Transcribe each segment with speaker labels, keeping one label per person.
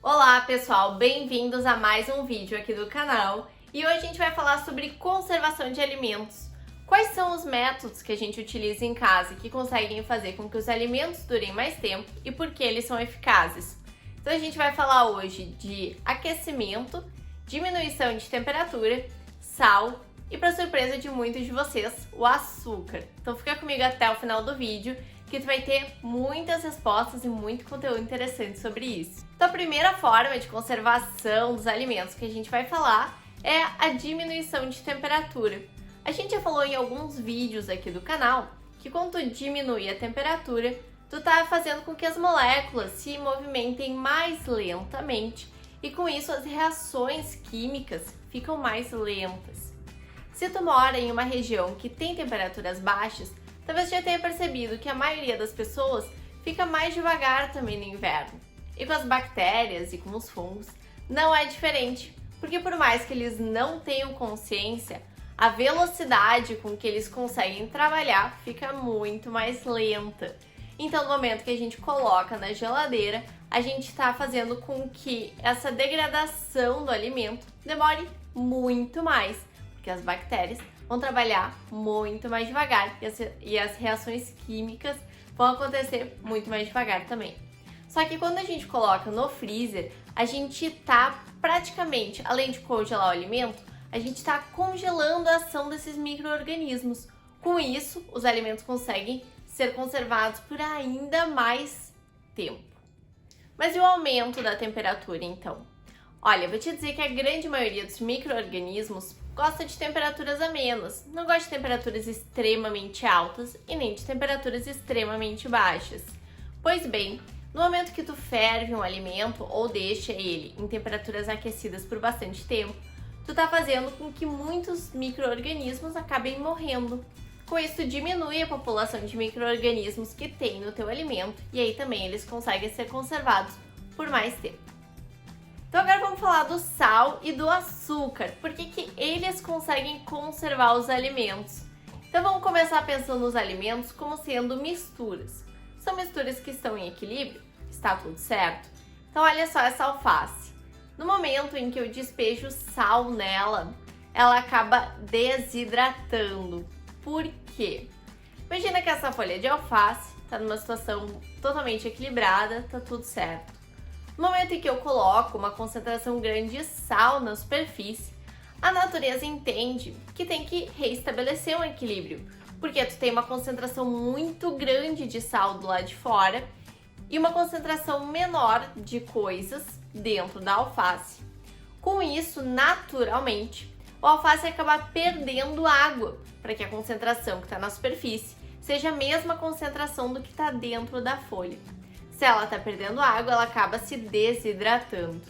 Speaker 1: Olá pessoal, bem-vindos a mais um vídeo aqui do canal e hoje a gente vai falar sobre conservação de alimentos. Quais são os métodos que a gente utiliza em casa que conseguem fazer com que os alimentos durem mais tempo e por que eles são eficazes? Então a gente vai falar hoje de aquecimento, diminuição de temperatura, sal e, para surpresa de muitos de vocês, o açúcar. Então fica comigo até o final do vídeo que tu vai ter muitas respostas e muito conteúdo interessante sobre isso. Então a primeira forma de conservação dos alimentos que a gente vai falar é a diminuição de temperatura. A gente já falou em alguns vídeos aqui do canal que quando tu diminui a temperatura, tu tá fazendo com que as moléculas se movimentem mais lentamente e com isso as reações químicas ficam mais lentas. Se tu mora em uma região que tem temperaturas baixas, talvez já tenha percebido que a maioria das pessoas fica mais devagar também no inverno. E com as bactérias e com os fungos não é diferente, porque por mais que eles não tenham consciência, a velocidade com que eles conseguem trabalhar fica muito mais lenta. Então no momento que a gente coloca na geladeira, a gente está fazendo com que essa degradação do alimento demore muito mais, porque as bactérias vão trabalhar muito mais devagar e as reações químicas vão acontecer muito mais devagar também. Só que quando a gente coloca no freezer, a gente tá praticamente, além de congelar o alimento, a gente está congelando a ação desses micro-organismos. Com isso, os alimentos conseguem ser conservados por ainda mais tempo. Mas e o aumento da temperatura, então? Olha, vou te dizer que a grande maioria dos micro-organismos gosta de temperaturas amenas, não gosta de temperaturas extremamente altas e nem de temperaturas extremamente baixas. Pois bem, no momento que tu ferve um alimento ou deixa ele em temperaturas aquecidas por bastante tempo, tu tá fazendo com que muitos micro-organismos acabem morrendo. Com isso, tu diminui a população de micro-organismos que tem no teu alimento e aí também eles conseguem ser conservados por mais tempo. Então agora vamos falar do sal e do açúcar, porque que eles conseguem conservar os alimentos. Então vamos começar pensando nos alimentos como sendo misturas. São misturas que estão em equilíbrio? Está tudo certo? Então olha só essa alface. No momento em que eu despejo sal nela, ela acaba desidratando. Por quê? Imagina que essa folha de alface está numa situação totalmente equilibrada, tá tudo certo. No momento em que eu coloco uma concentração grande de sal na superfície, a natureza entende que tem que reestabelecer um equilíbrio, porque tu tem uma concentração muito grande de sal do lado de fora e uma concentração menor de coisas dentro da alface. Com isso, naturalmente, o alface acaba perdendo água para que a concentração que está na superfície seja a mesma concentração do que está dentro da folha. Se ela está perdendo água, ela acaba se desidratando.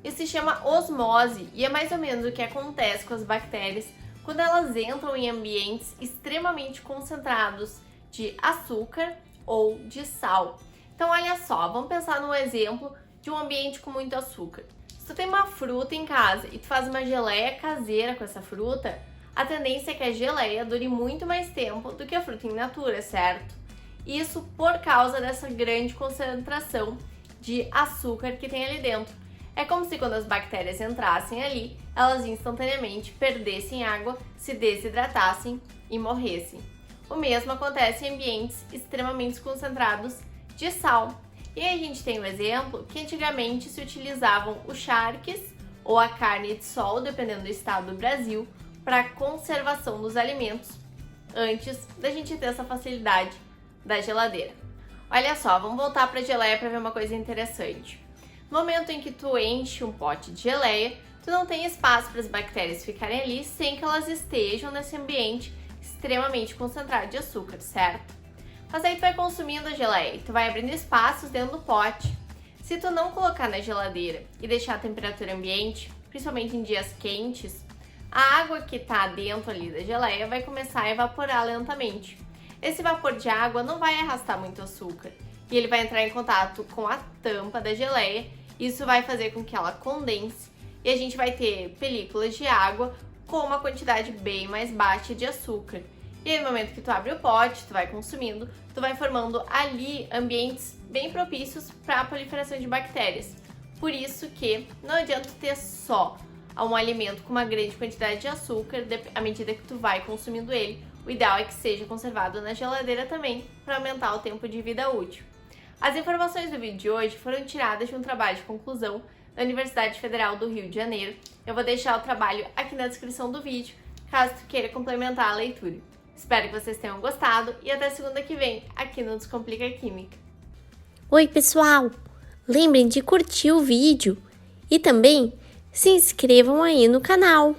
Speaker 1: Isso se chama osmose e é mais ou menos o que acontece com as bactérias quando elas entram em ambientes extremamente concentrados de açúcar ou de sal. Então olha só, vamos pensar num exemplo de um ambiente com muito açúcar. Se tu tem uma fruta em casa e tu faz uma geleia caseira com essa fruta, a tendência é que a geleia dure muito mais tempo do que a fruta in natura, certo? Isso por causa dessa grande concentração de açúcar que tem ali dentro. É como se quando as bactérias entrassem ali, elas instantaneamente perdessem água, se desidratassem e morressem. O mesmo acontece em ambientes extremamente concentrados de sal. E aí a gente tem um exemplo que antigamente se utilizavam os charques ou a carne de sol, dependendo do estado do Brasil, para a conservação dos alimentos, antes da gente ter essa facilidade da geladeira. Olha só, vamos voltar para a geleia para ver uma coisa interessante. No momento em que tu enche um pote de geleia, tu não tem espaço para as bactérias ficarem ali sem que elas estejam nesse ambiente extremamente concentrado de açúcar, certo? Mas aí tu vai consumindo a geleia e tu vai abrindo espaços dentro do pote. Se tu não colocar na geladeira e deixar a temperatura ambiente, principalmente em dias quentes, a água que está dentro ali da geleia vai começar a evaporar lentamente. Esse vapor de água não vai arrastar muito açúcar e ele vai entrar em contato com a tampa da geleia. Isso vai fazer com que ela condense e a gente vai ter películas de água com uma quantidade bem mais baixa de açúcar. E aí, no momento que tu abre o pote, tu vai consumindo, tu vai formando ali ambientes bem propícios para a proliferação de bactérias. Por isso que não adianta ter só um alimento com uma grande quantidade de açúcar à medida que tu vai consumindo ele. O ideal é que seja conservado na geladeira também, para aumentar o tempo de vida útil. As informações do vídeo de hoje foram tiradas de um trabalho de conclusão da Universidade Federal do Rio de Janeiro. Eu vou deixar o trabalho aqui na descrição do vídeo, caso tu queira complementar a leitura. Espero que vocês tenham gostado e até segunda que vem, aqui no Descomplica Química.
Speaker 2: Oi, pessoal! Lembrem de curtir o vídeo e também se inscrevam aí no canal.